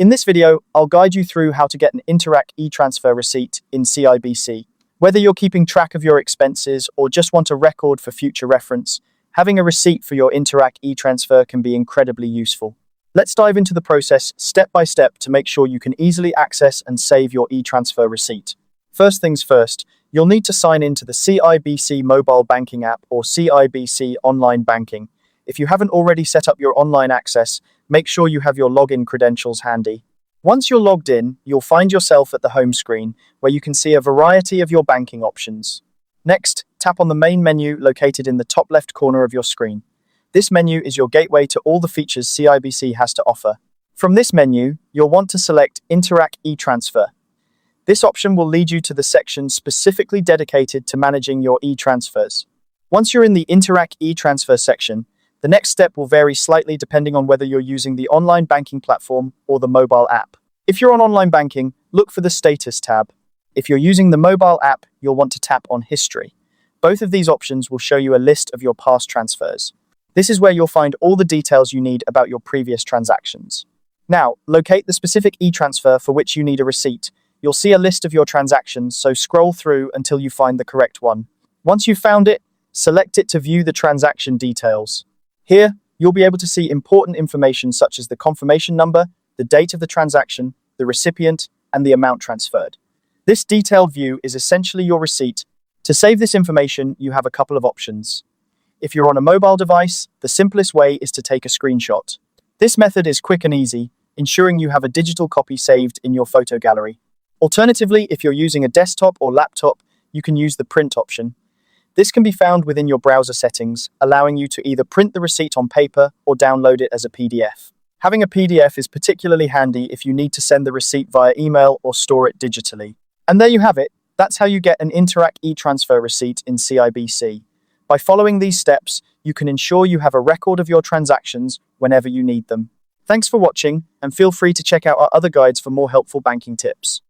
In this video, I'll guide you through how to get an Interac e-transfer receipt in Cibc. Whether you're keeping track of your expenses or just want a record for future reference, having a receipt for your Interac e-transfer can be incredibly useful. Let's dive into the process step by step to make sure you can easily access and save your e-transfer receipt. First things first, you'll need to sign into the Cibc mobile banking app or Cibc online banking. If you haven't already set up your online access, make sure you have your login credentials handy. Once you're logged in, you'll find yourself at the home screen, where you can see a variety of your banking options. Next, tap on the main menu located in the top left corner of your screen. This menu is your gateway to all the features Cibc has to offer. From this menu, you'll want to select Interac e-transfer. This option will lead you to the section specifically dedicated to managing your e-transfers. Once you're in the Interac e-transfer section, the next step will vary slightly depending on whether you're using the online banking platform or the mobile app. If you're on online banking, look for the Status tab. If you're using the mobile app, you'll want to tap on History. Both of these options will show you a list of your past transfers. This is where you'll find all the details you need about your previous transactions. Now, locate the specific e-transfer for which you need a receipt. You'll see a list of your transactions, so scroll through until you find the correct one. Once you've found it, select it to view the transaction details. Here, you'll be able to see important information such as the confirmation number, the date of the transaction, the recipient, and the amount transferred. This detailed view is essentially your receipt. To save this information, you have a couple of options. If you're on a mobile device, the simplest way is to take a screenshot. This method is quick and easy, ensuring you have a digital copy saved in your photo gallery. Alternatively, if you're using a desktop or laptop, you can use the print option. This can be found within your browser settings, allowing you to either print the receipt on paper or download it as a PDF. Having a PDF is particularly handy if you need to send the receipt via email or store it digitally. And there you have it. That's how you get an Interac e-transfer receipt in Cibc. By following these steps, you can ensure you have a record of your transactions whenever you need them. Thanks for watching, and feel free to check out our other guides for more helpful banking tips.